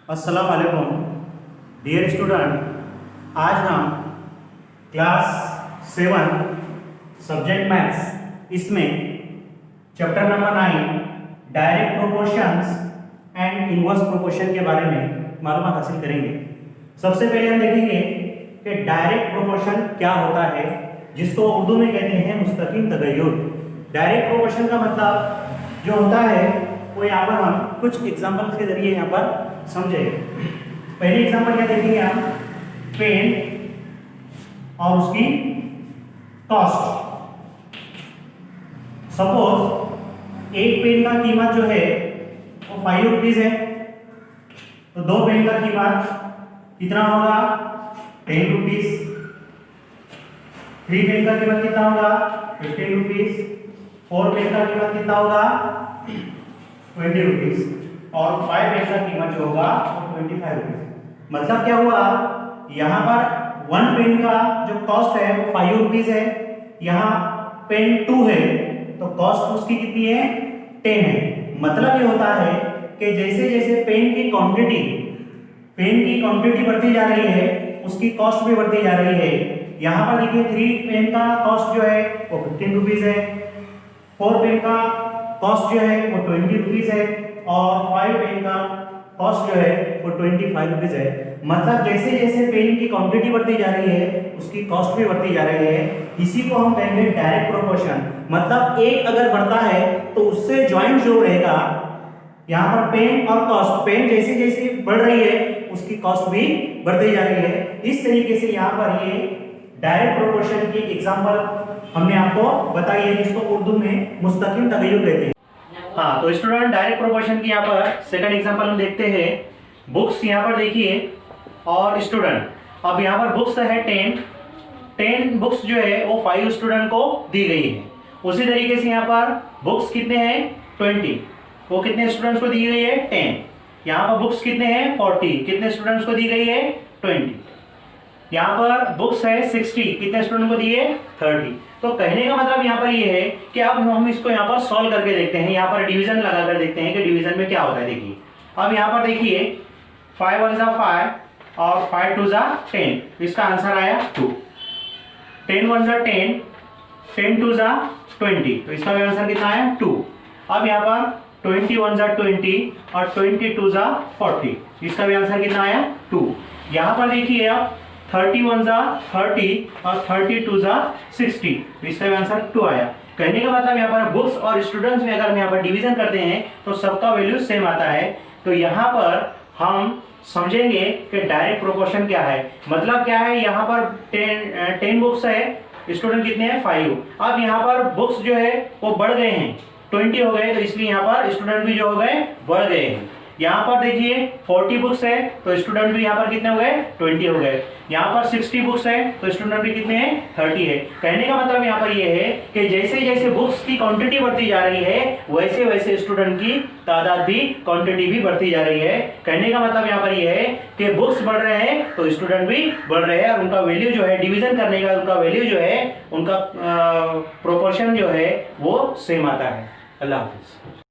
अस्सलाम वालेकुम dear student. आज हम क्लास 7 सब्जेक्ट मैथ्स इसमें chapter number 9 direct proportions and inverse proportion के बारे में मालूमात हासिल करेंगे। सबसे पहले हम देखेंगे कि डायरेक्ट प्रोपोर्शन क्या होता है, जिसको उर्दू में कहते हैं मुस्तकीम तगय्युर। डायरेक्ट प्रोपोर्शन का मतलब जो होता है वो यहाँ पर हम कुछ एग्जाम्पल के जरिए यहाँ पर समझेंगे। पहली एग्जाम्पल क्या देखेंगे हम, पेन और उसकी कॉस्ट। सपोज एक पेन का कीमत जो है वो 5 रुपीज है, तो दो पेन का कीमत कितना होगा 10 रुपीज। 3 पेन का कीमत कितना होगा 15 रुपीज। 4 पेन का कीमत कितना होगा 20 रुपीज और 5 पेन का कीमत जो होगा वो 25 रुपीज। मतलब क्या हुआ, यहाँ पर 1 पेन का जो कॉस्ट है वो 5 रुपीज है, यहाँ पेन 2 है तो कॉस्ट उसकी कितनी है 10 है। मतलब ये होता है कि जैसे जैसे पेन की क्वांटिटी बढ़ती जा रही है उसकी कॉस्ट भी बढ़ती जा रही है। यहाँ पर देखिए 3 पेन का कॉस्ट जो है वो 15 रुपीज है, 4 पेन का कॉस्ट जो है वो 20 रुपीज है और 5 पेन का कॉस्ट जो है वो 25 रुपीज है। मतलब जैसे जैसे पेन की क्वांटिटी बढ़ती जा रही है उसकी कॉस्ट भी बढ़ती जा रही है। इसी को हम कहेंगे डायरेक्ट प्रोपोर्शन। मतलब एक अगर बढ़ता है तो उससे ज्वाइंट जो रहेगा, यहाँ पर पेन और कॉस्ट, पेन जैसे जैसे बढ़ रही है उसकी कॉस्ट भी बढ़ती जा रही है। इस तरीके से यहाँ पर ये डायरेक्ट प्रोपोर्शन की एग्जांपल हमने आपको बताई है, जिसको उर्दू में मुस्तकीम तगय्युर कहते हैं। हाँ, तो स्टूडेंट डायरेक्ट प्रोपोर्शन की यहाँ पर सेकंड एग्जांपल हम देखते हैं। बुक्स यहाँ पर देखिए और स्टूडेंट, अब यहाँ पर बुक्स है 10 बुक्स जो है वो 5 स्टूडेंट को दी गई है। उसी तरीके से यहाँ पर बुक्स कितने हैं 20, वो कितने स्टूडेंट्स को दी गई है 10। यहाँ पर बुक्स कितने हैं 40, कितने स्टूडेंट्स को दी गई है 20। यहाँ पर बुक्स है 60, कितने स्टूडेंट को दिए 30। तो कहने का मतलब यहाँ पर ये है कि अब हम इसको यहाँ पर सॉल्व करके देखते हैं, यहाँ पर डिवीजन लगा कर देखते हैं कि डिवीजन में क्या होता है। देखिए अब यहाँ पर देखिए 5 1 जा 5 और 5 2 जा 10, इसका आंसर आया 2। 10 1 जा 10, 10 2 जा 20, तो इसका भी आंसर कितना आया 2। अब यहाँ पर 21 जा 20 और 22 जा 40, इसका भी आंसर कितना आया 2। यहाँ पर देखिए अब 31 जा 30 और 32 जा 60, इसका भी आंसर 2 आया। कहने का मतलब यहाँ पर बुक्स और स्टूडेंट्स में अगर हम यहाँ पर डिवीजन करते हैं तो सबका वैल्यू सेम आता है। तो यहाँ पर हम समझेंगे कि डायरेक्ट प्रोपोर्शन क्या है। मतलब क्या है, यहाँ पर 10 बुक्स है, स्टूडेंट कितने हैं 5। अब यहाँ पर बुक्स जो है वो बढ़ गए हैं, 20 हो गए, तो इसलिए यहाँ पर स्टूडेंट भी जो हो गए बढ़ गए हैं। यहाँ पर देखिए 40 बुक्स है तो स्टूडेंट भी यहाँ पर कितने हो गए 20 हो गए। यहाँ पर 60 बुक्स है तो स्टूडेंट भी कितने हैं 30 है। कहने का मतलब यहाँ पर ये है कि जैसे जैसे बुक्स की क्वांटिटी बढ़ती जा रही है वैसे वैसे स्टूडेंट की तादाद भी, क्वांटिटी भी बढ़ती जा रही है। कहने का मतलब यहाँ पर ये है कि बुक्स बढ़ रहे हैं तो स्टूडेंट भी बढ़ रहे हैं और उनका वैल्यू जो है डिवीजन करने का, उनका वैल्यू जो है, उनका प्रोपोर्शन जो है वो सेम आता है। अल्लाह हाफिज।